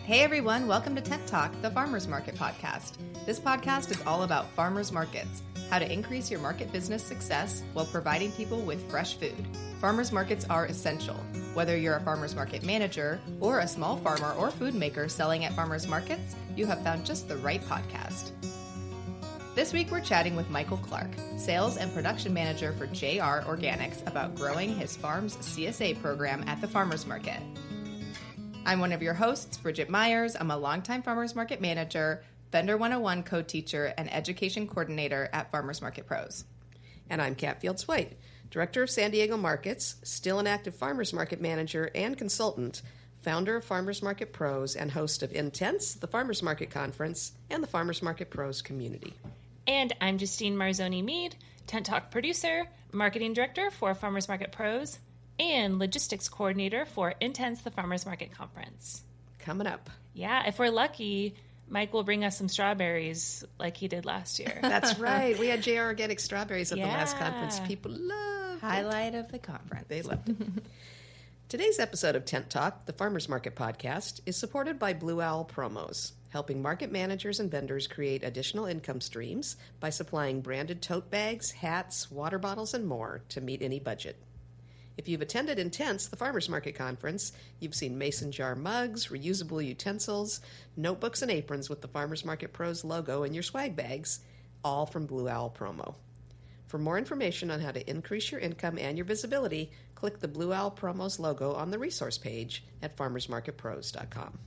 Hey everyone, welcome to Tent Talk, the Farmers Market podcast. This podcast is all about farmers markets, how to increase your market business success while providing people with fresh food. Farmers markets are essential. Whether you're a farmers market manager or a small farmer or food maker selling at farmers markets, you have found just the right podcast. This week we're chatting with Michael Clark, sales and production manager for JR Organics, about growing his farm's CSA program at the farmers market. I'm one of your hosts, Bridget Myers. I'm a longtime farmers market manager, Vendor 101 co-teacher, and education coordinator at Farmers Market Pros. And I'm Kat Fields-White, Director of San Diego Markets, still an active farmers market manager and consultant, founder of Farmers Market Pros, and host of Intense, the Farmers Market Conference, and the Farmers Market Pros community. And I'm Justine Marzoni-Mead, Tent Talk producer, marketing director for Farmers Market Pros, and logistics coordinator for Intense, the Farmers Market Conference. Coming up. Yeah, if we're lucky, Mike will bring us some strawberries like he did last year. That's right. We had JR Organic strawberries at the last conference. People loved Highlight of the conference. They loved it. Today's episode of Tent Talk, the Farmers Market podcast, is supported by Blue Owl Promos, helping market managers and vendors create additional income streams by supplying branded tote bags, hats, water bottles, and more to meet any budget. If you've attended Intense, the Farmers Market Conference, you've seen mason jar mugs, reusable utensils, notebooks, and aprons with the Farmers Market Pros logo in your swag bags, all from Blue Owl Promo. For more information on how to increase your income and your visibility, click the Blue Owl Promos logo on the resource page at farmersmarketpros.com.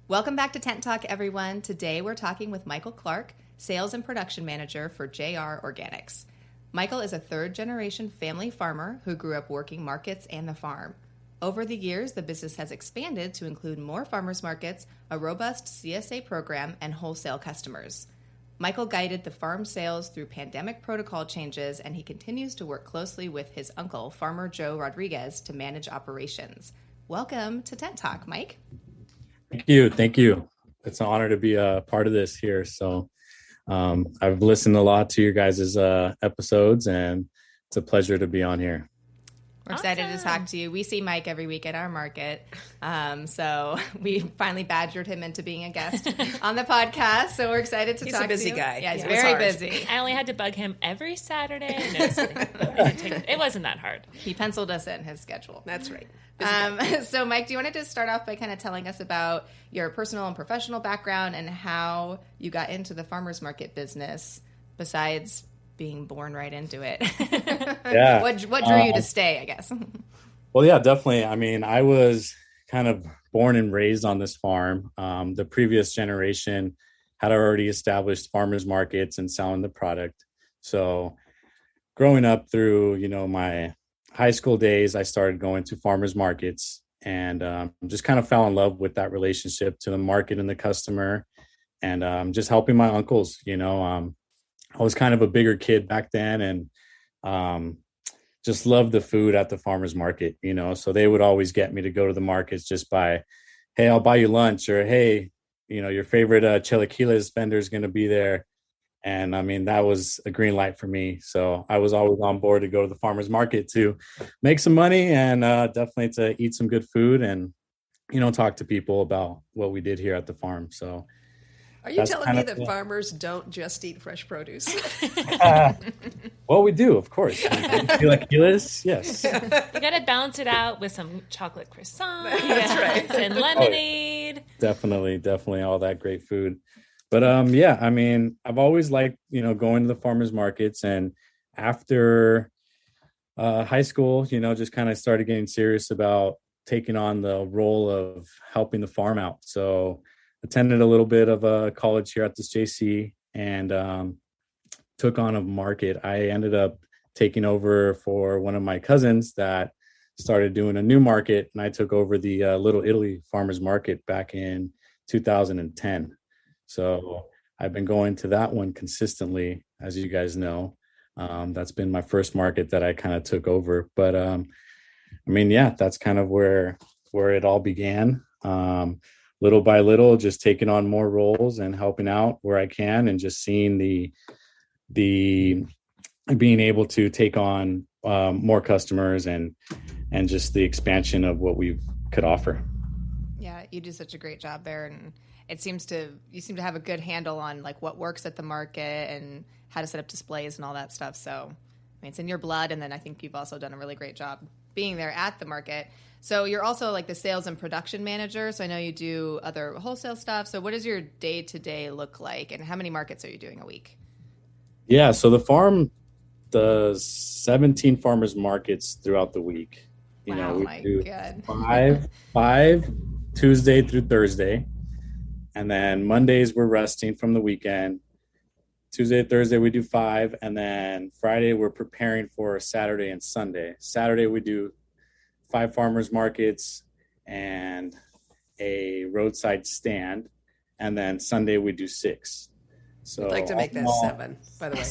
Welcome back to Tent Talk, everyone. Today we're talking with Michael Clark, sales and production manager for JR Organics. Michael is a third-generation family farmer who grew up working markets and the farm. Over the years, the business has expanded to include more farmers markets, a robust CSA program, and wholesale customers. Michael guided the farm sales through pandemic protocol changes, and he continues to work closely with his uncle, Farmer Joe Rodriguez, to manage operations. Welcome to Tent Talk, Mike. Thank you. Thank you. It's an honor to be a part of this here. So I've listened a lot to your guys' episodes, and it's a pleasure to be on here. We're excited to talk to you. We see Mike every week at our market. So we finally badgered him into being a guest on the podcast. So we're excited to talk to you. He's a busy guy. Yeah, he's very busy. I only had to bug him every Saturday. No, it wasn't that hard. He penciled us in his schedule. That's right. So Mike, do you want to just start off by kind of telling us about your personal and professional background and how you got into the farmers market business besides being born right into it? Yeah. What drew you to stay, I guess? Well, yeah, definitely. I mean, I was kind of born and raised on this farm. The previous generation had already established farmers markets and selling the product. So growing up through, my high school days, I started going to farmers markets and just kind of fell in love with that relationship to the market and the customer, and just helping my uncles. I was kind of a bigger kid back then, and just loved the food at the farmers market, so they would always get me to go to the markets just by, hey, I'll buy you lunch, or hey, your favorite chilaquiles vendor is going to be there. And I mean, that was a green light for me. So I was always on board to go to the farmers market to make some money and definitely to eat some good food and, talk to people about what we did here at the farm. So are you telling me that farmers don't just eat fresh produce? Well, we do, of course. Chilaquiles, yes. You got to balance it out with some chocolate croissants. That's right. And lemonade. Definitely all that great food. But yeah, I mean, I've always liked, going to the farmers markets, and after high school, just kind of started getting serious about taking on the role of helping the farm out. So attended a little bit of a college here at this JC and took on a market. I ended up taking over for one of my cousins that started doing a new market, and I took over the Little Italy farmers market back in 2010. So I've been going to that one consistently, as you guys know. That's been my first market that I kind of took over. But I mean, yeah, that's kind of where it all began. Little by little, just taking on more roles and helping out where I can, and just seeing the being able to take on more customers and just the expansion of what we could offer. Yeah, you do such a great job there, and you seem to have a good handle on like what works at the market and how to set up displays and all that stuff. So, I mean, it's in your blood, and then I think you've also done a really great job being there at the market. So you're also like the sales and production manager. So I know you do other wholesale stuff. So what does your day-to-day look like, and how many markets are you doing a week? Yeah, so the farm does 17 farmers markets throughout the week. You know, we do five Tuesday through Thursday, and then Mondays we're resting from the weekend. Tuesday, Thursday we do 5, and then Friday we're preparing for Saturday and Sunday. Saturday we do 5 farmers markets and a roadside stand, and then Sunday we do 6. So we'd like to make that 7, by the way.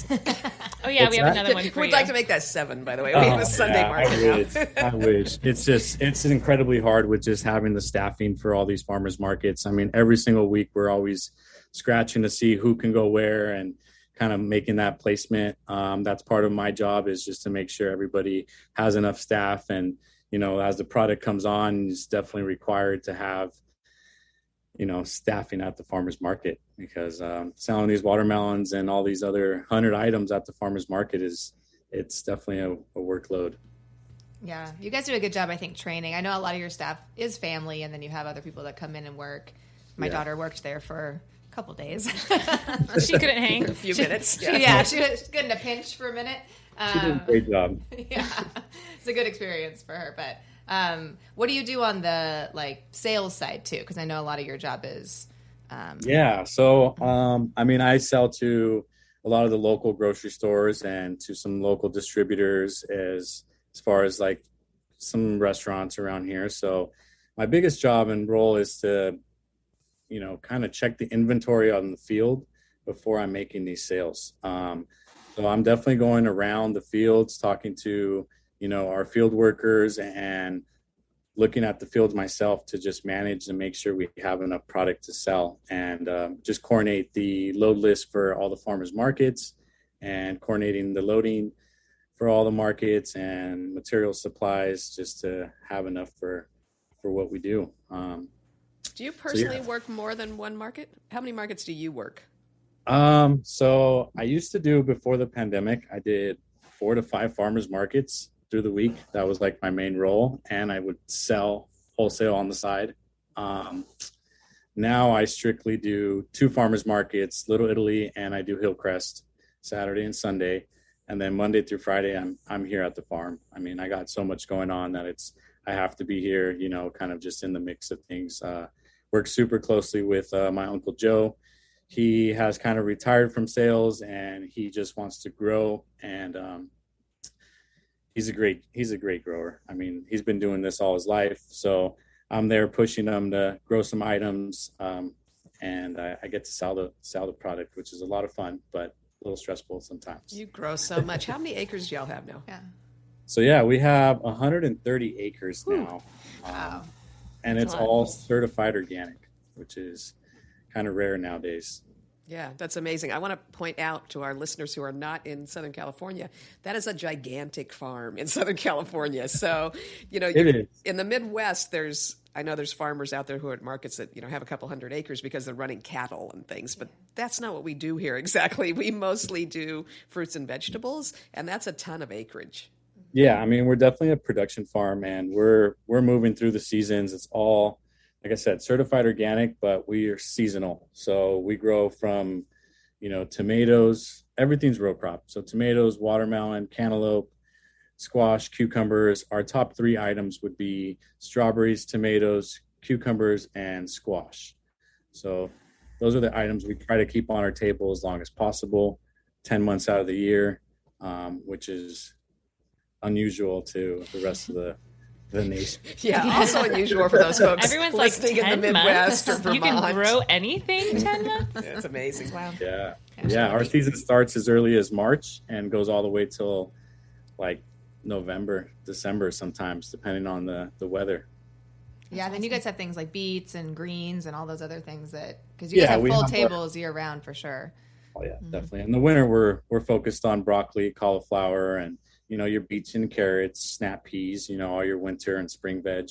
Oh yeah, we have another one for We'd you. like to make that 7, by the way. We have a Sunday market now. I wish. It's incredibly hard with just having the staffing for all these farmers markets. I mean, every single week we're always scratching to see who can go where and kind of making that placement. That's part of my job, is just to make sure everybody has enough staff. And, you know, as the product comes on, it's definitely required to have, you know, staffing at the farmer's market, because selling these watermelons and all these other 100 items at the farmer's market it's definitely a workload. Yeah, you guys do a good job, I think, training. I know a lot of your staff is family, and then you have other people that come in and work. My daughter worked there for a couple days. She couldn't hang. A few minutes. She was good in a pinch for a minute. She did a great job. Yeah, it's a good experience for her. But what do you do on the like sales side too? Because I know a lot of your job is. So I mean, I sell to a lot of the local grocery stores and to some local distributors as far as like some restaurants around here. So my biggest job and role is to, you know, kind of check the inventory on the field before I'm making these sales. So I'm definitely going around the fields, talking to, you know, our field workers and looking at the fields myself to just manage and make sure we have enough product to sell, and just coordinate the load list for all the farmers markets and coordinating the loading for all the markets and material supplies, just to have enough for what we do. Do you personally work more than one market? How many markets do you work? So I used to do, before the pandemic, I did 4 to 5 farmers markets through the week. That was like my main role, and I would sell wholesale on the side. Now I strictly do 2 farmers markets, Little Italy, and I do Hillcrest Saturday and Sunday, and then Monday through Friday I'm here at the farm. I mean, I got so much going on that I have to be here, you know, kind of just in the mix of things. Work super closely with my Uncle Joe. He has kind of retired from sales, and he just wants to grow, and he's a great grower. I mean, he's been doing this all his life. So I'm there pushing him to grow some items. And I get to sell the product, which is a lot of fun, but a little stressful sometimes. You grow so much. How many acres do y'all have now? Yeah. So we have 130 acres now. Wow. And it's all certified organic, which is kind of rare nowadays. Yeah, that's amazing. I want to point out to our listeners who are not in Southern California, that is a gigantic farm in Southern California. So, you know, in the Midwest, I know there's farmers out there who are at markets that, you know, have a couple hundred acres because they're running cattle and things, but that's not what we do here exactly. We mostly do fruits and vegetables, and that's a ton of acreage. Yeah, I mean, we're definitely a production farm, and we're moving through the seasons. It's all, like I said, certified organic, but we are seasonal. So we grow from, you know, tomatoes, everything's row crop. So tomatoes, watermelon, cantaloupe, squash, cucumbers. Our top 3 items would be strawberries, tomatoes, cucumbers, and squash. So those are the items we try to keep on our table as long as possible, 10 months out of the year, which is unusual to the rest of the nation. Yeah, also unusual for those folks. Everyone's like 10 in the Midwest months. or Vermont. You can grow anything 10 months? Yeah, it's amazing. Wow. Yeah. Our season starts as early as March and goes all the way till like November, December sometimes, depending on the weather. Yeah, and then you guys have things like beets and greens and all those other things because you guys have full tables year round for sure. Oh yeah, definitely. In the winter, we're focused on broccoli, cauliflower, and, you know, your beets and carrots, snap peas, you know, all your winter and spring veg.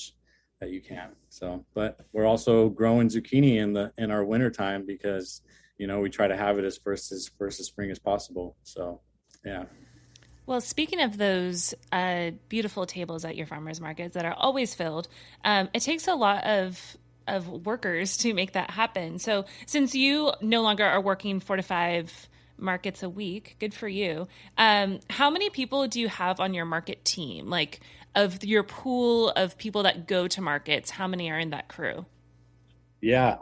that you can. So, but we're also growing zucchini in our winter time because, we try to have it as first of spring as possible. So, yeah. Well, speaking of those beautiful tables at your farmers markets that are always filled, it takes a lot of workers to make that happen. So since you no longer are working 4 to 5 markets a week, good for you. How many people do you have on your market team? Like, of your pool of people that go to markets, how many are in that crew? Yeah,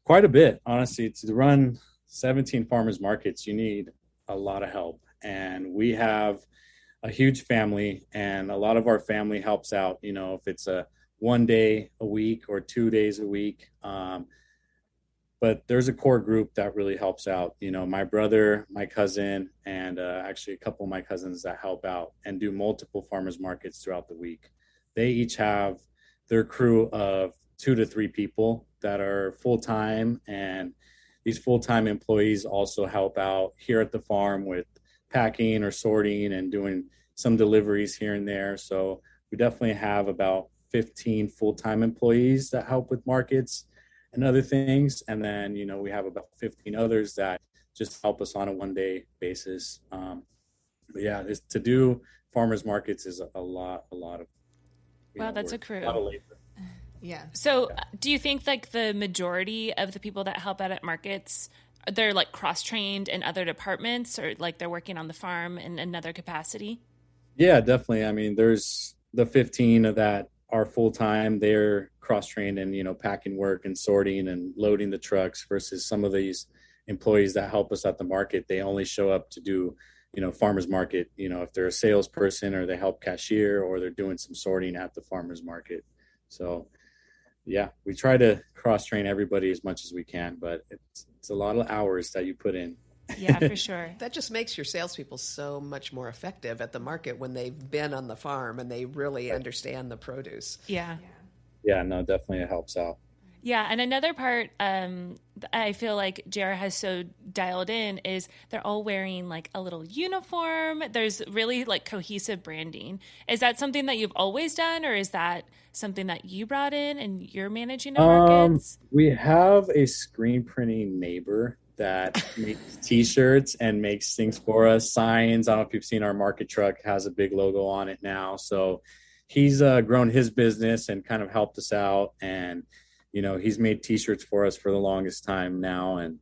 quite a bit, honestly. To run 17 farmers markets, you need a lot of help. And we have a huge family, and a lot of our family helps out, if it's a 1 day a week or 2 days a week. But there's a core group that really helps out. My brother, my cousin, and actually a couple of my cousins that help out and do multiple farmers markets throughout the week. They each have their crew of 2 to 3 people that are full-time, and these full-time employees also help out here at the farm with packing or sorting and doing some deliveries here and there. So we definitely have about 15 full-time employees that help with markets and other things. And then, we have about 15 others that just help us on a 1 day basis. But yeah, to do farmers markets is a lot of, Wow, that's work, a crew. a lot of labor. Yeah. So do you think like the majority of the people that help out at markets, they're like cross-trained in other departments, or like they're working on the farm in another capacity? Yeah, definitely. I mean, there's the 15 of that are full-time. They're cross-trained in, packing work and sorting and loading the trucks, versus some of these employees that help us at the market. They only show up to do, farmers market, if they're a salesperson or they help cashier or they're doing some sorting at the farmers market. So yeah, we try to cross-train everybody as much as we can, but it's a lot of hours that you put in. Yeah, for sure. That just makes your salespeople so much more effective at the market when they've been on the farm and they really understand the produce. Yeah. Yeah, no, definitely it helps out. Yeah, and another part I feel like JR has so dialed in is they're all wearing like a little uniform. There's really like cohesive branding. Is that something that you've always done, or is that something that you brought in and you're managing the markets? We have a screen printing neighbor that makes T-shirts and makes things for us, signs. I don't know if you've seen our market truck has a big logo on it now. So he's grown his business and kind of helped us out, and he's made T-shirts for us for the longest time now. And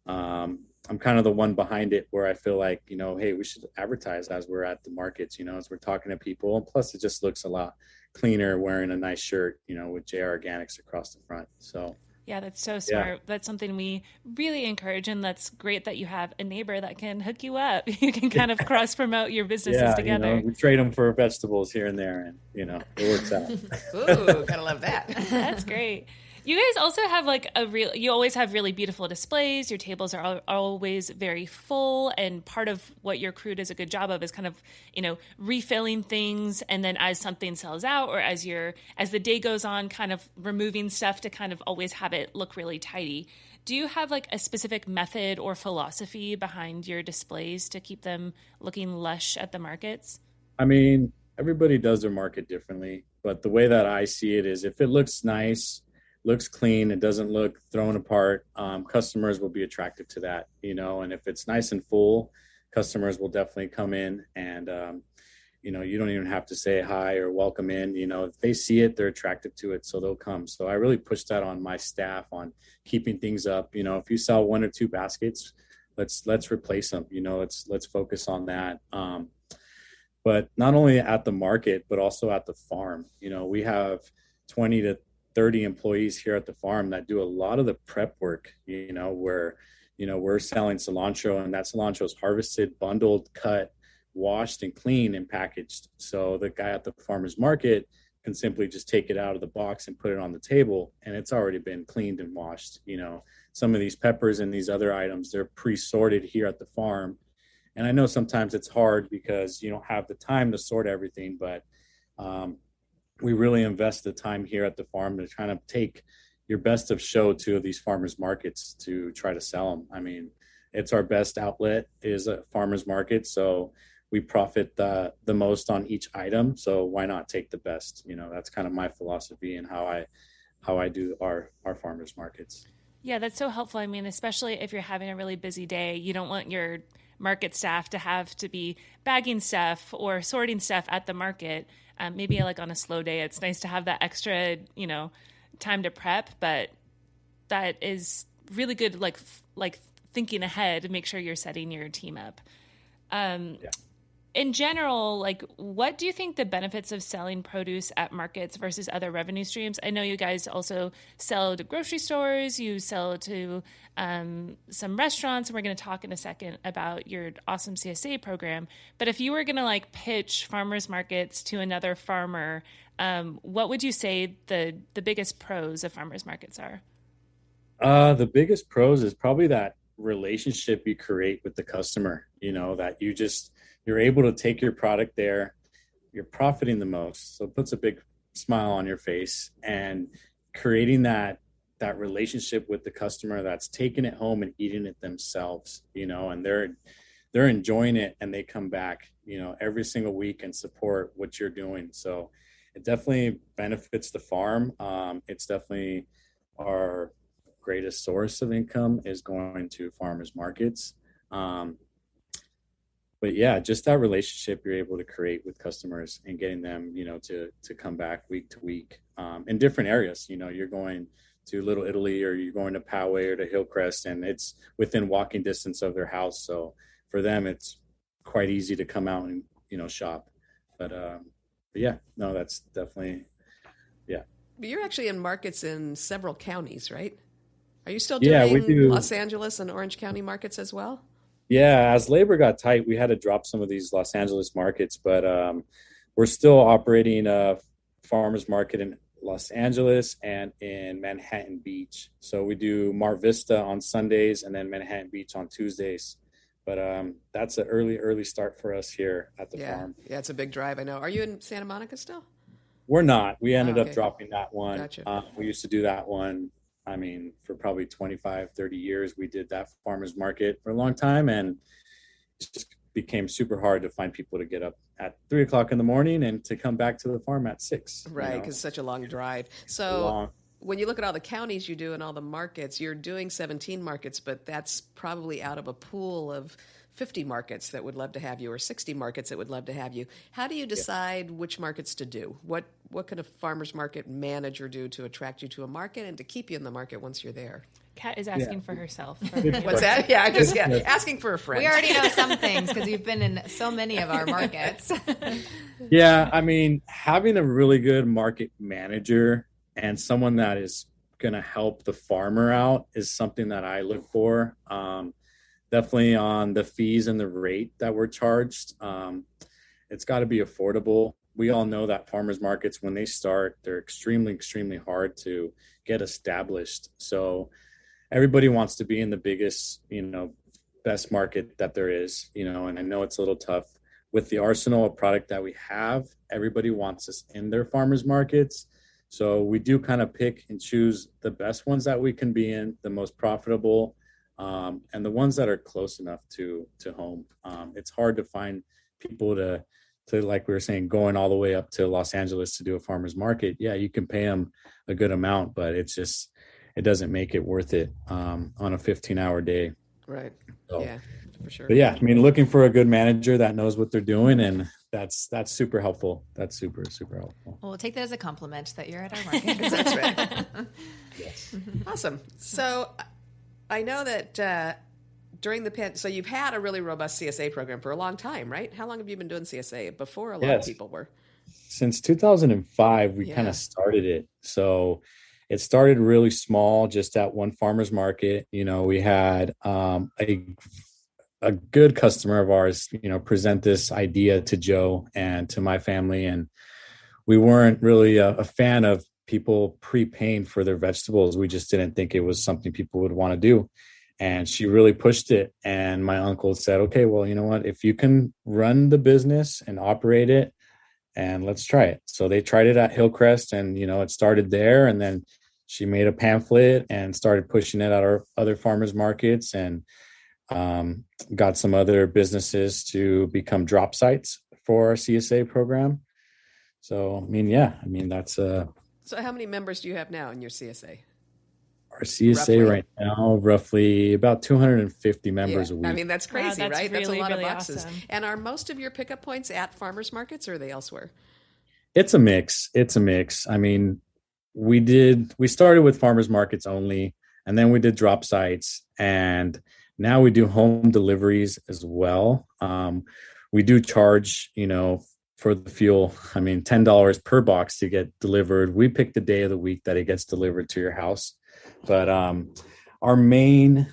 I'm kind of the one behind it where I feel like, hey, we should advertise as we're at the markets, as we're talking to people. And plus, it just looks a lot cleaner wearing a nice shirt, with JR Organics across the front. So yeah, that's so smart. Yeah. That's something we really encourage, and that's great that you have a neighbor that can hook you up. You can kind of cross promote your businesses together. We trade them for vegetables here and there, and it works out. Ooh, gotta love that. That's great. You guys also have like you always have really beautiful displays. Your tables are always very full, and part of what your crew does a good job of is kind of, refilling things, and then as something sells out or as the day goes on, kind of removing stuff to kind of always have it look really tidy. Do you have like a specific method or philosophy behind your displays to keep them looking lush at the markets? I mean, everybody does their market differently, but the way that I see it is if it looks nice, looks clean, it doesn't look thrown apart, customers will be attracted to that, and if it's nice and full, customers will definitely come in, and you don't even have to say hi or welcome in. If they see it, they're attracted to it, so they'll come. So I really push that on my staff on keeping things up. If you sell 1 or 2 baskets, let's replace them. Let's focus on that. But not only at the market, but also at the farm. We have 20 to 30 employees here at the farm that do a lot of the prep work, where, we're selling cilantro, and that cilantro is harvested, bundled, cut, washed, and cleaned and packaged. So the guy at the farmer's market can simply just take it out of the box and put it on the table, and it's already been cleaned and washed. Some of these peppers and these other items, they're pre-sorted here at the farm. And I know sometimes it's hard because you don't have the time to sort everything, but we really invest the time here at the farm to try to take your best of show to these farmers markets to try to sell them. I mean, it's our best outlet is a farmers market. So we profit the most on each item. So why not take the best? That's kind of my philosophy and how I do our farmers markets. Yeah, that's so helpful. I mean, especially if you're having a really busy day, you don't want your market staff to have to be bagging stuff or sorting stuff at the market. Maybe like on a slow day, it's nice to have that extra, time to prep, but that is really good. Like thinking ahead to make sure you're setting your team up. In general, like, what do you think the benefits of selling produce at markets versus other revenue streams? I know you guys also sell to grocery stores, you sell to some restaurants, and we're going to talk in a second about your awesome CSA program. But if you were going to like pitch farmers markets to another farmer, what would you say the biggest pros of farmers markets are? The biggest pros is probably that relationship you create with the customer, that you're able to take your product there, you're profiting the most. So it puts a big smile on your face, and creating that relationship with the customer that's taking it home and eating it themselves, and they're enjoying it, and they come back, every single week and support what you're doing. So it definitely benefits the farm. It's definitely our greatest source of income is going to farmers markets. But yeah, just that relationship you're able to create with customers and getting them, to come back week to week, in different areas. You're going to Little Italy, or you're going to Poway or to Hillcrest, and it's within walking distance of their house. So for them, it's quite easy to come out and, shop. But yeah, no, that's definitely, yeah. But you're actually in markets in several counties, right? Are you still doing we do. Los Angeles and Orange County markets as well? Yeah, as labor got tight, we had to drop some of these Los Angeles markets, but we're still operating a farmers market in Los Angeles and in Manhattan Beach. So we do Mar Vista on Sundays and then Manhattan Beach on Tuesdays. But that's an early start for us here at the farm. Yeah, it's a big drive, I know. Are you in Santa Monica still? We're not. We ended up dropping that one. Gotcha. We used to do that one. I mean, for probably 25, 30 years, we did that farmers market for a long time, and it just became super hard to find people to get up at 3:00 in the morning and to come back to the farm at 6. Right, because it's such a long drive. So when you look at all the counties you do and all the markets, you're doing 17 markets, but that's probably out of a pool of 50 markets that would love to have you, or 60 markets that would love to have you. How do you decide which markets to do? What can a farmer's market manager do to attract you to a market and to keep you in the market once you're there? Kat is asking for herself. What's that? Yeah, asking for a friend. We already know some things because you've been in so many of our markets. Yeah, I mean, having a really good market manager and someone that is going to help the farmer out is something that I look for. Definitely on the fees and the rate that we're charged. It's got to be affordable. We all know that farmers markets, when they start, they're extremely, extremely hard to get established. So everybody wants to be in the biggest, best market that there is, and I know it's a little tough. With the arsenal of product that we have, everybody wants us in their farmers markets. So we do kind of pick and choose the best ones that we can be in, the most profitable, and the ones that are close enough to home. It's hard to find people to like we were saying, going all the way up to Los Angeles to do a farmer's market. Yeah, you can pay them a good amount, but it doesn't make it worth it on a 15-hour day. Right. So, yeah, for sure. But yeah, I mean, looking for a good manager that knows what they're doing, and that's super helpful. That's super, super helpful. Well, we'll take that as a compliment that you're at our market. That's right. Yes. Awesome. So I know that during the so you've had a really robust CSA program for a long time, right? How long have you been doing CSA? Before a lot of people were. Since 2005, we kind of started it. So it started really small, just at one farmer's market. We had a good customer of ours, present this idea to Joe and to my family. And we weren't really a fan of people prepaying for their vegetables. We just didn't think it was something people would want to do. And she really pushed it. And my uncle said, okay, well, you know what, if you can run the business and operate it, and let's try it. So they tried it at Hillcrest, and, it started there. And then she made a pamphlet and started pushing it at our other farmers markets. And got some other businesses to become drop sites for our CSA program. So, that's So how many members do you have now in your CSA? our CSA Roughly? right now, roughly about 250 members a week. I mean, that's crazy, Wow, that's right? That's a really, lot of really boxes. awesome. And are most of your pickup points at farmers markets or are they elsewhere? It's a mix. I mean, we started with farmers markets only, and then we did drop sites, and now we do home deliveries as well. We do charge, for the fuel. I mean, $10 per box to get delivered. We pick the day of the week that it gets delivered to your house. But our main,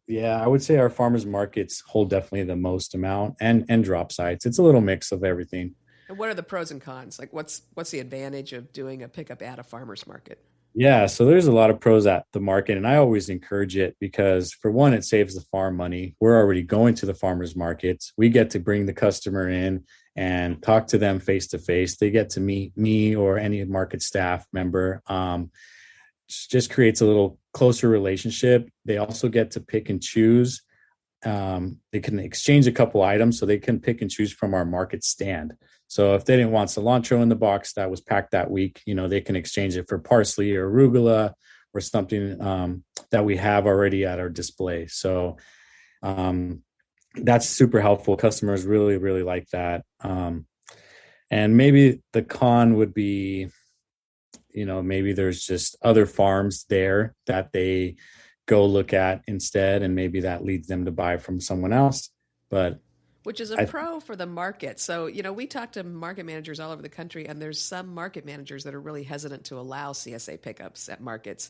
I would say our farmers markets hold definitely the most amount, and drop sites. It's a little mix of everything. And what are the pros and cons? Like what's the advantage of doing a pickup at a farmer's market? Yeah, so there's a lot of pros at the market, and I always encourage it because, for one, it saves the farm money. We're already going to the farmers markets. We get to bring the customer in and talk to them face to face. They get to meet me or any market staff member. Just creates a little closer relationship. They also get to pick and choose. They can exchange a couple items, so they can pick and choose from our market stand. So if they didn't want cilantro in the box that was packed that week, they can exchange it for parsley or arugula or something that we have already at our display. So that's super helpful. Customers really, really like that. And maybe the con would be, maybe there's just other farms there that they go look at instead, and maybe that leads them to buy from someone else. But which is a pro for the market. So, we talk to market managers all over the country, and there's some market managers that are really hesitant to allow CSA pickups at markets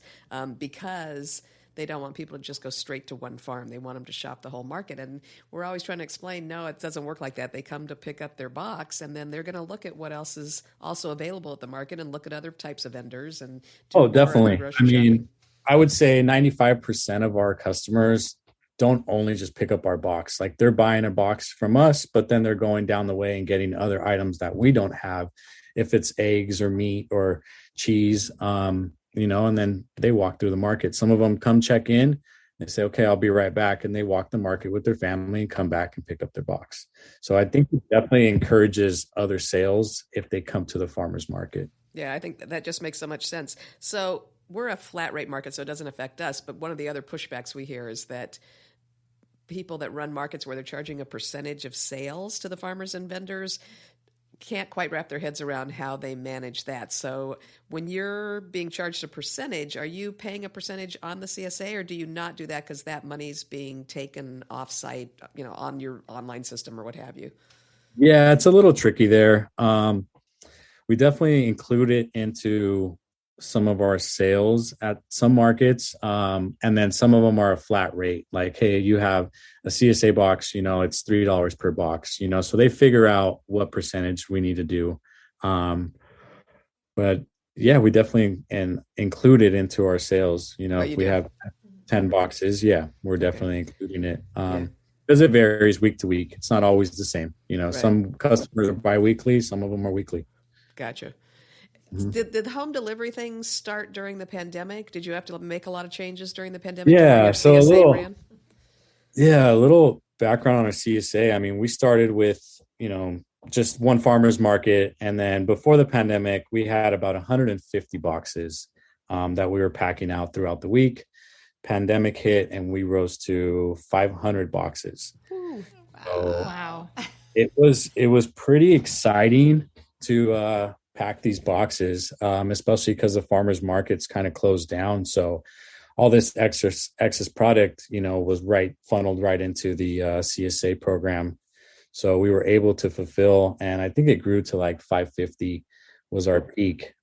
because they don't want people to just go straight to one farm. They want them to shop the whole market. And we're always trying to explain, no, it doesn't work like that. They come to pick up their box, and then they're going to look at what else is also available at the market and look at other types of vendors. And definitely. I would say 95% of our customers don't only just pick up our box. Like, they're buying a box from us, but then they're going down the way and getting other items that we don't have. If it's eggs or meat or cheese, and then they walk through the market. Some of them come check in, they say, okay, I'll be right back. And they walk the market with their family and come back and pick up their box. So I think it definitely encourages other sales if they come to the farmer's market. Yeah, I think that just makes so much sense. So we're a flat rate market, so it doesn't affect us. But one of the other pushbacks we hear is that people that run markets where they're charging a percentage of sales to the farmers and vendors can't quite wrap their heads around how they manage that. So when you're being charged a percentage, are you paying a percentage on the CSA, or do you not do that because that money's being taken off-site, on your online system or what have you? Yeah, it's a little tricky there. We definitely include it into some of our sales at some markets. And then some of them are a flat rate. Like, hey, you have a CSA box, it's $3 per box, so they figure out what percentage we need to do. But yeah, we definitely include it into our sales. If we have 10 boxes, we're definitely including it. Because it varies week to week. It's not always the same. Right. Some customers are biweekly, some of them are weekly. Gotcha. Did the home delivery thing start during the pandemic? Did you have to make a lot of changes during the pandemic? Yeah, so ran? A little background on our CSA. I mean, we started with, just one farmer's market. And then before the pandemic, we had about 150 boxes that we were packing out throughout the week. Pandemic hit and we rose to 500 boxes. Ooh, wow. It was pretty exciting to pack these boxes, especially because the farmers markets kind of closed down. So all this excess product, was funneled right into the CSA program. So we were able to fulfill, and I think it grew to like 550 was our peak.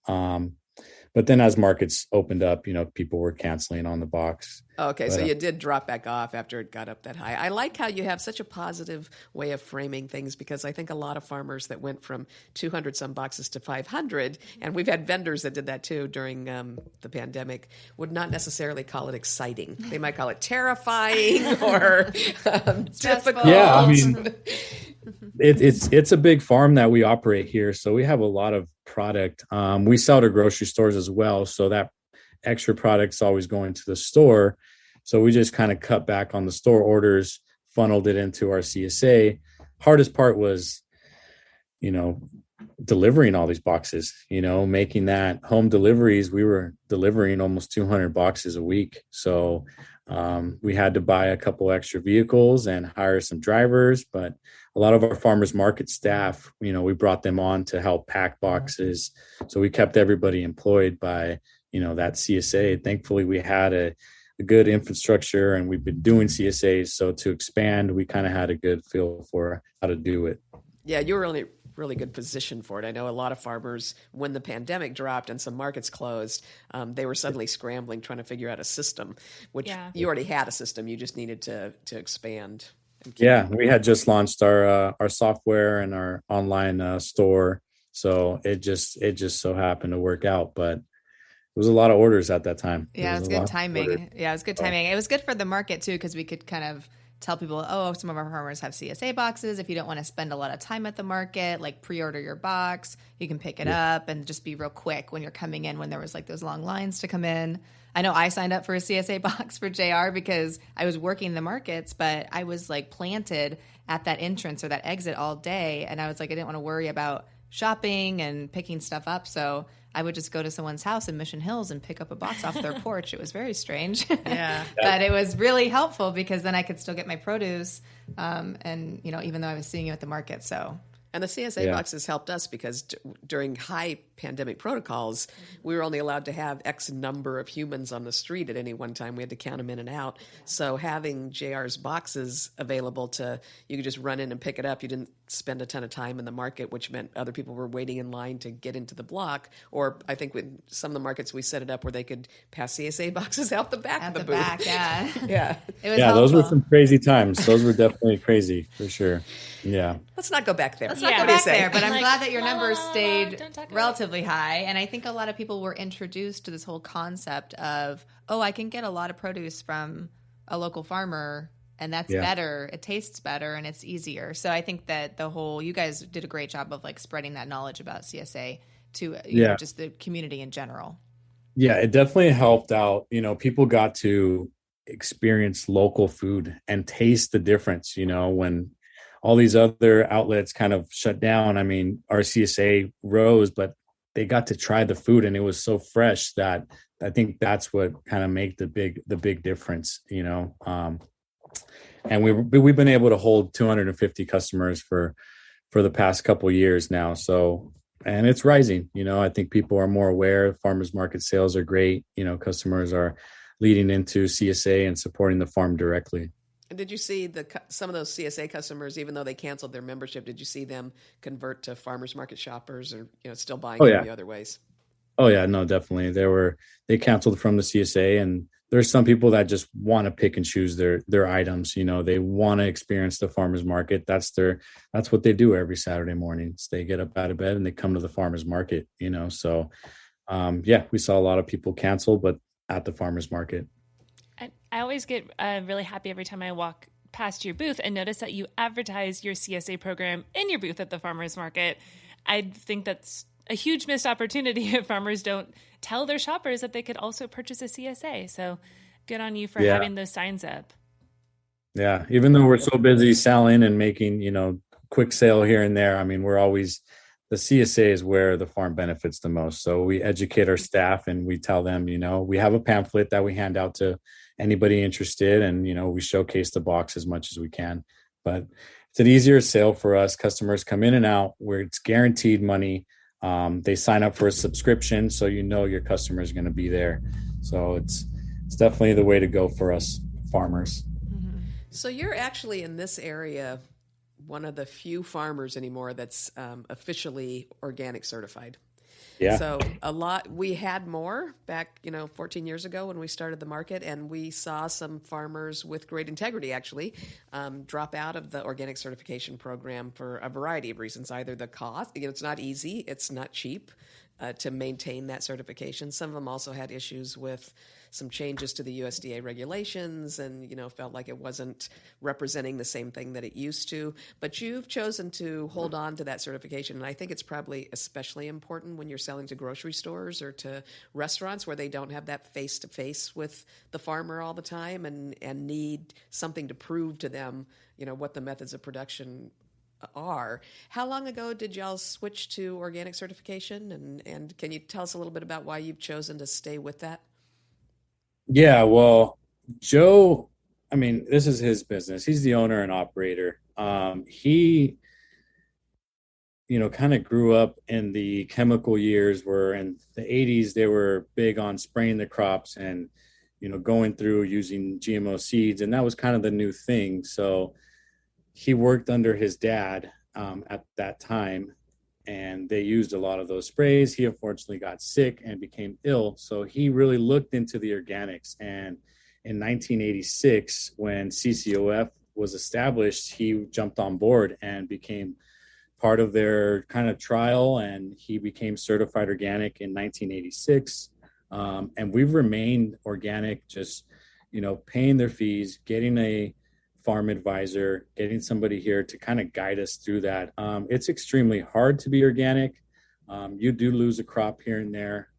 But then as markets opened up, people were canceling on the box. Okay, so you did drop back off after it got up that high. I like how you have such a positive way of framing things, because I think a lot of farmers that went from 200 some boxes to 500, and we've had vendors that did that too during the pandemic, would not necessarily call it exciting. They might call it terrifying or difficult. Yeah, I mean, it's a big farm that we operate here, so we have a lot of product. We sell to grocery stores as well, so that extra product's always going to the store. So we just kind of cut back on the store orders, funneled it into our CSA. Hardest part was, you know, delivering all these boxes, making that home deliveries. We were delivering almost 200 boxes a week. So we had to buy a couple extra vehicles and hire some drivers, but a lot of our farmers market staff, we brought them on to help pack boxes. So we kept everybody employed by, that CSA. Thankfully, we had a good infrastructure and we've been doing CSAs. So to expand, we kind of had a good feel for how to do it. Yeah, you were really good position for it. I know a lot of farmers, when the pandemic dropped and some markets closed, they were suddenly scrambling, trying to figure out a system, which you already had a system. You just needed to expand. Yeah, we had just launched our software and our online store. So it just so happened to work out, but it was a lot of orders at that time. Yeah, it was good timing. Yeah, it was good timing. It was good for the market too, because we could kind of tell people, oh, some of our farmers have CSA boxes. If you don't want to spend a lot of time at the market, like pre-order your box, you can pick it up and just be real quick when you're coming in, when there was like those long lines to come in. I know I signed up for a CSA box for JR because I was working the markets, but I was like planted at that entrance or that exit all day. And I was like, I didn't want to worry about shopping and picking stuff up. So I would just go to someone's house in Mission Hills and pick up a box off their porch. It was very strange. Yeah. But it was really helpful because then I could still get my produce. And, even though I was seeing you at the market. And the CSA boxes helped us because during high pandemic protocols, we were only allowed to have X number of humans on the street at any one time. We had to count them in and out. So having JR's boxes available you could just run in and pick it up. You didn't spend a ton of time in the market, which meant other people were waiting in line to get into the block. Or I think with some of the markets, we set it up where they could pass CSA boxes out the back of the booth. Back, yeah. Yeah. It was helpful. Those were some crazy times. Those were definitely crazy for sure. Yeah. Let's not go back there. Let's not go back there, but I'm glad that your numbers stayed relatively high. And I think a lot of people were introduced to this whole concept of, I can get a lot of produce from a local farmer, and that's better. It tastes better, and it's easier. So I think that you guys did a great job of like spreading that knowledge about CSA to just the community in general. Yeah, it definitely helped out. People got to experience local food and taste the difference, when all these other outlets kind of shut down. I mean, our CSA rose, but they got to try the food and it was so fresh that I think that's what kind of made the big difference, and we've been able to hold 250 customers for the past couple of years now. So, and it's rising, I think people are more aware. Farmers market sales are great. Customers are leading into CSA and supporting the farm directly. And did you see some of those CSA customers, even though they canceled their membership, did you see them convert to farmers market shoppers or still buying from the other ways? Oh yeah, no, definitely. They canceled from the CSA, and there's some people that just want to pick and choose their items. They want to experience the farmers market. That's what they do every Saturday mornings. They get up out of bed and they come to the farmers market. So we saw a lot of people cancel, but at the farmers market. I always get really happy every time I walk past your booth and notice that you advertise your CSA program in your booth at the farmers market. I think that's a huge missed opportunity if farmers don't tell their shoppers that they could also purchase a CSA. So good on you for having those signs up. Yeah. Even though we're so busy selling and making, quick sale here and there, I mean, the CSA is where the farm benefits the most. So we educate our staff and we tell them, we have a pamphlet that we hand out to anybody interested, and, we showcase the box as much as we can. But it's an easier sale for us. Customers come in and out where it's guaranteed money. They sign up for a subscription, so your customer is going to be there. So it's definitely the way to go for us farmers. Mm-hmm. So you're actually in this area one of the few farmers anymore that's officially organic certified. Yeah. So we had more back, 14 years ago when we started the market, and we saw some farmers with great integrity actually drop out of the organic certification program for a variety of reasons. Either the cost, it's not easy, it's not cheap. to maintain that certification. Some of them also had issues with some changes to the USDA regulations and, felt like it wasn't representing the same thing that it used to. But you've chosen to hold on to that certification. And I think it's probably especially important when you're selling to grocery stores or to restaurants where they don't have that face-to-face with the farmer all the time and need something to prove to them, what the methods of production are. How long ago did y'all switch to organic certification? And can you tell us a little bit about why you've chosen to stay with that? Yeah, well, Joe, this is his business. He's the owner and operator. He, kind of grew up in the chemical years where in the 80s, they were big on spraying the crops and, going through using GMO seeds. And that was kind of the new thing. So he worked under his dad at that time, and they used a lot of those sprays. He unfortunately got sick and became ill. So he really looked into the organics. And in 1986, when CCOF was established, he jumped on board and became part of their kind of trial. And he became certified organic in 1986. And we've remained organic, just, paying their fees, getting a farm advisor, getting somebody here to kind of guide us through that. It's extremely hard to be organic. You do lose a crop here and there.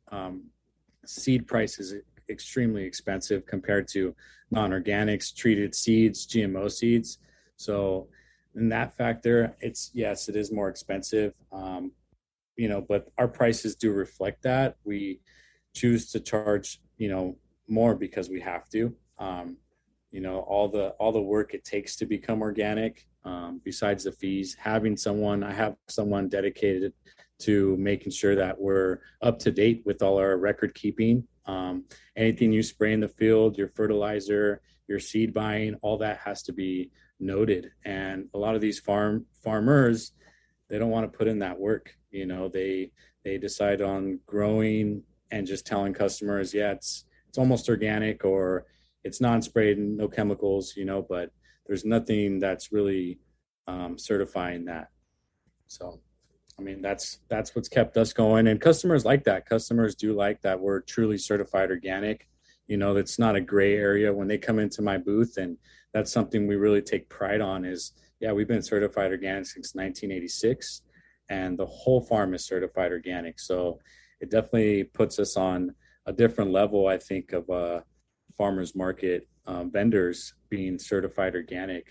Seed price is extremely expensive compared to non-organics, treated seeds, GMO seeds. So in that factor, it is more expensive. But our prices do reflect that. We choose to charge, more because we have to. All the work it takes to become organic, besides the fees, I have someone dedicated to making sure that we're up to date with all our record keeping. Anything you spray in the field, your fertilizer, your seed buying, all that has to be noted. And a lot of these farmers, they don't want to put in that work. They decide on growing and just telling customers, it's almost organic, or it's non-sprayed and no chemicals, but there's nothing that's really certifying that. So, that's what's kept us going. And customers like that. Customers do like that we're truly certified organic. It's not a gray area when they come into my booth. And that's something we really take pride on is, we've been certified organic since 1986. And the whole farm is certified organic. So it definitely puts us on a different level, I think, of farmers market vendors being certified organic.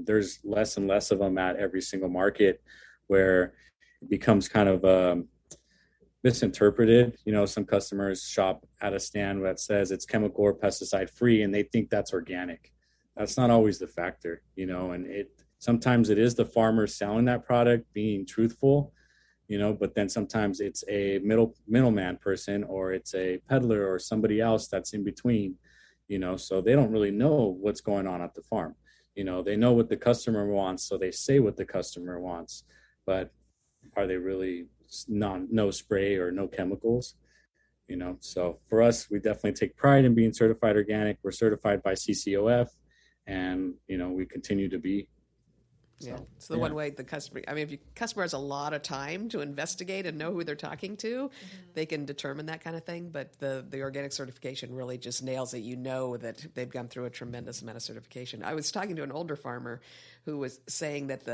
There's less and less of them at every single market, where it becomes kind of misinterpreted. Some customers shop at a stand that says it's chemical or pesticide free, and they think that's organic. That's not always the factor, and sometimes it is the farmer selling that product being truthful, but then sometimes it's a middleman person, or it's a peddler or somebody else that's in between. So they don't really know what's going on at the farm. They know what the customer wants, so they say what the customer wants, but are they really no spray or no chemicals? So for us, we definitely take pride in being certified organic. We're certified by CCOF, and, we continue to be. It's the one way the customer, if your customer has a lot of time to investigate and know who they're talking to, they can determine that kind of thing. But the organic certification really just nails it. That they've gone through a tremendous amount of certification. I was talking to an older farmer who was saying that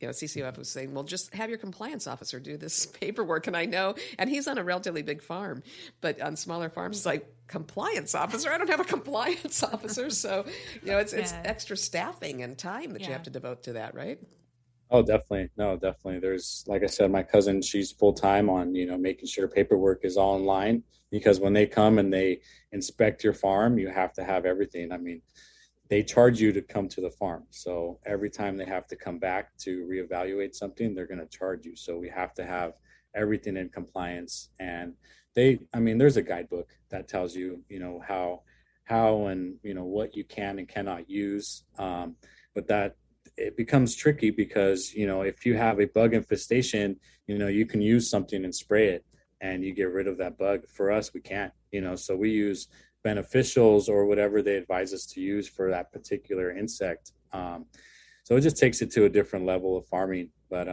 CCOF was saying, well, just have your compliance officer do this paperwork. And I know, and he's on a relatively big farm, but on smaller farms, it's like, compliance officer? I don't have a compliance officer. So, it's extra staffing and time that you have to devote to that, right? Oh, definitely. No, definitely. There's, like I said, my cousin, she's full-time on, making sure paperwork is all in line, because when they come and they inspect your farm, you have to have everything. They charge you to come to the farm. So every time they have to come back to reevaluate something, they're going to charge you. So we have to have everything in compliance. And there's a guidebook that tells you, how and, what you can and cannot use. But that it becomes tricky because, if you have a bug infestation, you can use something and spray it and you get rid of that bug. For us, we can't, so we use beneficials or whatever they advise us to use for that particular insect. So it just takes it to a different level of farming. But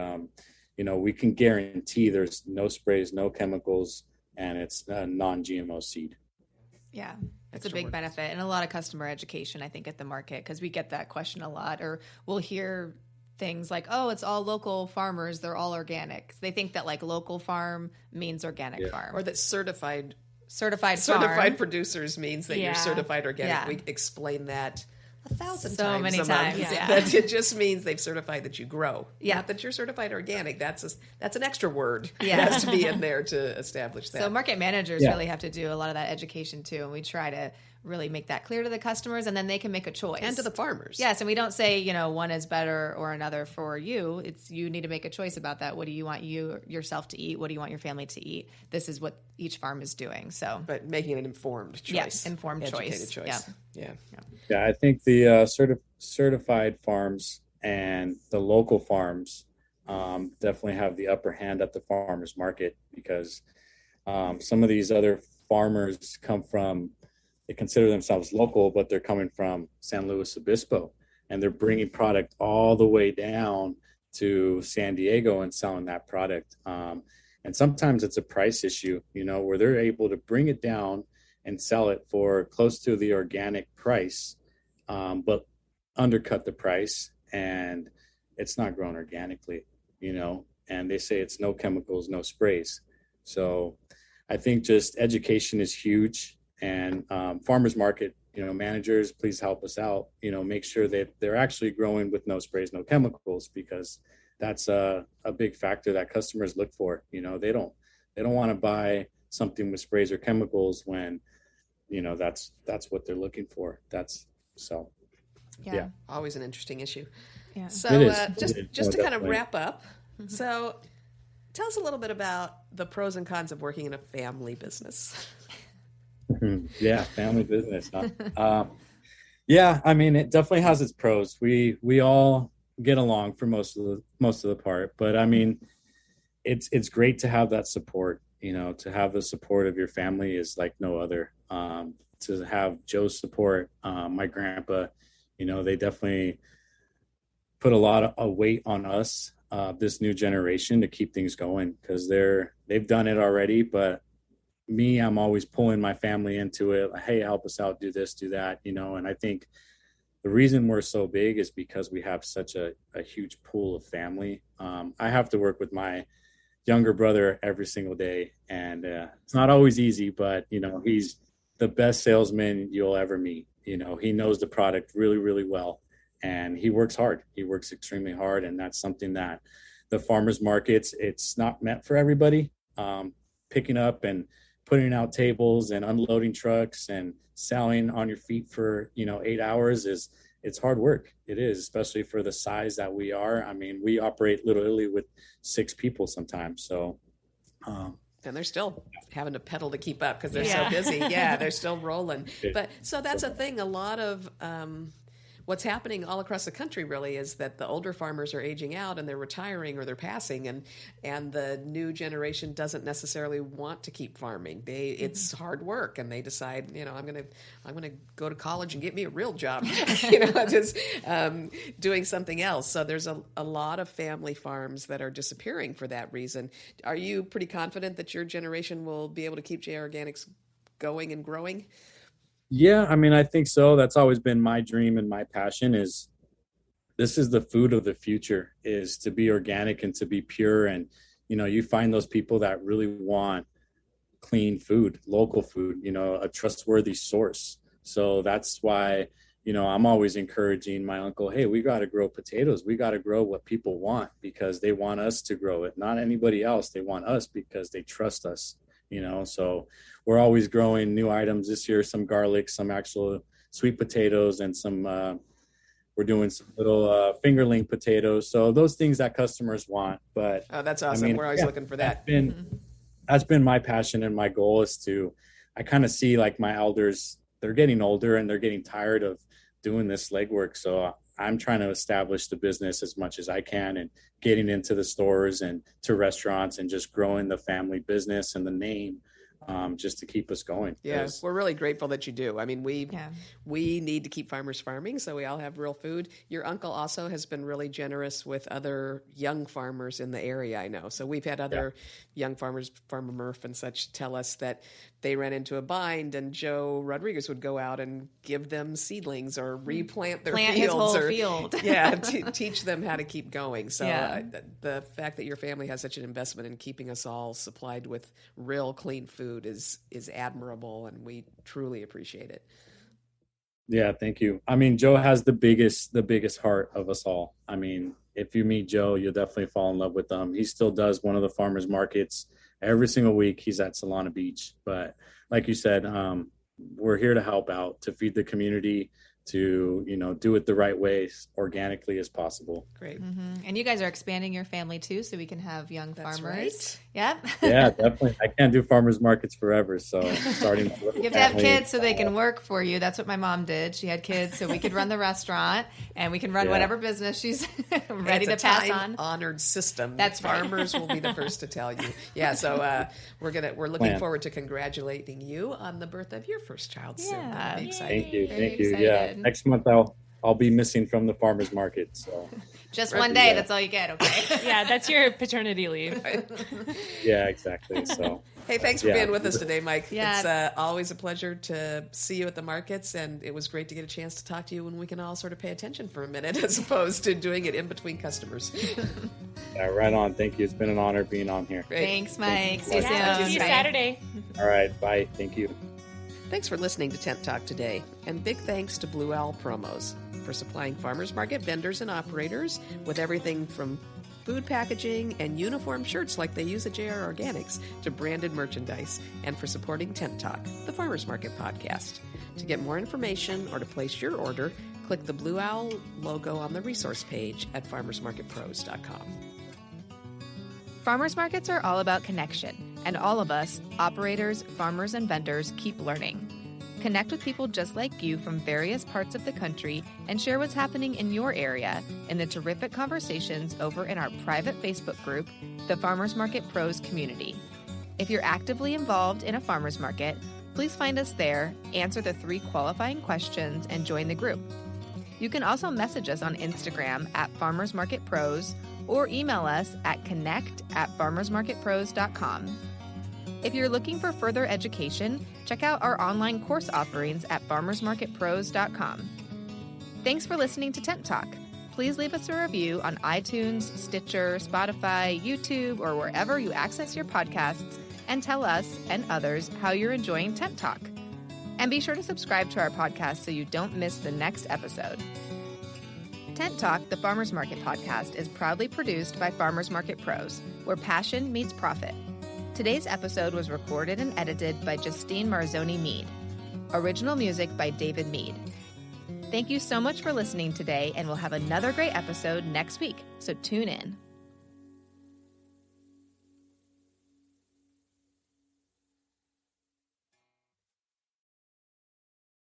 we can guarantee there's no sprays, no chemicals, and it's a non-GMO seed. Yeah, it's a big benefit, and a lot of customer education, I think, at the market, because we get that question a lot, or we'll hear things like, oh, it's all local farmers, they're all organic. They think that like local farm means organic farm. Or that certified farm. producers means that you're certified organic. Yeah. We explain that 1,000 so times many a times. month. Yeah. That it just means they've certified that you grow. Yeah. Not that you're certified organic. That's an extra word. Yeah. It has to be in there to establish that. So market managers really have to do a lot of that education too, and we try to really make that clear to the customers, and then they can make a choice. And to the farmers. Yes, and we don't say, one is better or another for you. It's you need to make a choice about that. What do you want yourself to eat? What do you want your family to eat? This is what each farm is doing. So, but making an informed choice. Yes, informed educated choice. Yeah, I think the certified farms and the local farms definitely have the upper hand at the farmers market, because some of these other farmers they consider themselves local, but they're coming from San Luis Obispo, and they're bringing product all the way down to San Diego and selling that product. And sometimes it's a price issue, where they're able to bring it down and sell it for close to the organic price, but undercut the price, and it's not grown organically, and they say it's no chemicals, no sprays. So I think just education is huge. And farmers market, managers, please help us out, make sure that they're actually growing with no sprays, no chemicals, because that's a big factor that customers look for. They don't want to buy something with sprays or chemicals when, that's what they're looking for. Yeah. Always an interesting issue. Yeah. So just to kind of wrap up. Mm-hmm. So tell us a little bit about the pros and cons of working in a family business. Yeah, family business. Huh? Yeah, I mean, it definitely has its pros. We all get along for most of the part, but I mean, it's great to have that support. To have the support of your family is like no other. To have Joe's support, my grandpa, they definitely put a lot of weight on us, this new generation, to keep things going, because they've done it already, but me, I'm always pulling my family into it. Like, hey, help us out, do this, do that, and I think the reason we're so big is because we have such a huge pool of family. I have to work with my younger brother every single day, and it's not always easy, but he's the best salesman you'll ever meet. He knows the product really, really well, and he works hard. He works extremely hard, and that's something that the farmers markets, it's not meant for everybody. Picking up and putting out tables and unloading trucks and selling on your feet for 8 hours it's hard work. It is, especially for the size that we are. I mean, we operate literally with 6 people sometimes. So and they're still having to pedal to keep up because they're so busy. Yeah, they're still rolling. But so that's a thing. A lot of what's happening all across the country really is that the older farmers are aging out and they're retiring or they're passing, and the new generation doesn't necessarily want to keep farming. It's hard work, and they decide, I'm gonna go to college and get me a real job, just doing something else. So there's a lot of family farms that are disappearing for that reason. Are you pretty confident that your generation will be able to keep J Organics going and growing? Yeah, I mean, I think so. That's always been my dream and my passion. This is the food of the future, is to be organic and to be pure. And, you find those people that really want clean food, local food, a trustworthy source. So that's why, I'm always encouraging my uncle, hey, we got to grow potatoes. We got to grow what people want, because they want us to grow it, not anybody else. They want us because they trust us. So we're always growing new items this year, some garlic, some actual sweet potatoes, and some, we're doing some little fingerling potatoes. So those things that customers want. But that's awesome. I mean, we're always looking for that. That's been my passion, and my goal is I kind of see like my elders, they're getting older and they're getting tired of doing this legwork. So I'm trying to establish the business as much as I can, and getting into the stores and to restaurants and just growing the family business and the name just to keep us going. Yeah, we're really grateful that you do. I mean, we need to keep farmers farming, so we all have real food. Your uncle also has been really generous with other young farmers in the area, I know. So we've had other young farmers, Farmer Murph and such, tell us that they ran into a bind, and Joe Rodriguez would go out and give them seedlings or replant their fields. His whole or, field. teach them how to keep going. So the fact that your family has such an investment in keeping us all supplied with real clean food is admirable, and we truly appreciate it. Yeah, thank you. I mean, Joe has the biggest heart of us all. I mean, if you meet Joe, you'll definitely fall in love with him. He still does one of the farmers markets every single week. He's at Solana Beach. But like you said, we're here to help out, to feed the community, to, do it the right way, organically as possible. Great. Mm-hmm. And you guys are expanding your family too, so we can have young farmers. Right. Yep. Yeah, definitely. I can't do farmers markets forever, so starting. You have to have kids so they can work for you. That's what my mom did. She had kids so we could run the restaurant, and we can run whatever business she's ready to pass on. Honored system. That's farmers will be the first to tell you. Yeah, so we're looking forward to congratulating you on the birth of your first child soon. That'll be exciting. Thank you. Very Thank you. excited. Yeah, next month I'll be missing from the farmers market. So just one day. That's all you get. Okay. Yeah, that's your paternity leave. Yeah, exactly. So. Hey, thanks for being with us today, Mike. Yeah. It's always a pleasure to see you at the markets, and it was great to get a chance to talk to you when we can all sort of pay attention for a minute as opposed to doing it in between customers. Yeah, right on. Thank you. It's been an honor being on here. Great. Thanks, Mike. See you soon. See you Saturday. All right. Bye. Thank you. Thanks for listening to Tent Talk today, and big thanks to Blue Owl Promos for supplying farmers market vendors and operators with everything from food packaging and uniform shirts like they use at JR Organics to branded merchandise, and for supporting Tent Talk, the farmers market podcast. To get more information or to place your order, click the Blue Owl logo on the resource page at farmersmarketpros.com. Farmers markets are all about connection, and all of us, operators, farmers, and vendors, keep learning. Connect with people just like you from various parts of the country and share what's happening in your area in the terrific conversations over in our private Facebook group, the Farmers Market Pros Community. If you're actively involved in a farmers market, please find us there, answer the 3 qualifying questions, and join the group. You can also message us on Instagram at Farmers Market Pros or email us at connect@farmersmarketpros.com. If you're looking for further education, check out our online course offerings at farmersmarketpros.com. Thanks for listening to Tent Talk. Please leave us a review on iTunes, Stitcher, Spotify, YouTube, or wherever you access your podcasts, and tell us and others how you're enjoying Tent Talk. And be sure to subscribe to our podcast so you don't miss the next episode. Tent Talk, the Farmers Market podcast, is proudly produced by Farmers Market Pros, where passion meets profit. Today's episode was recorded and edited by Justine Marzoni Mead. Original music by David Mead. Thank you so much for listening today, and we'll have another great episode next week, so tune in.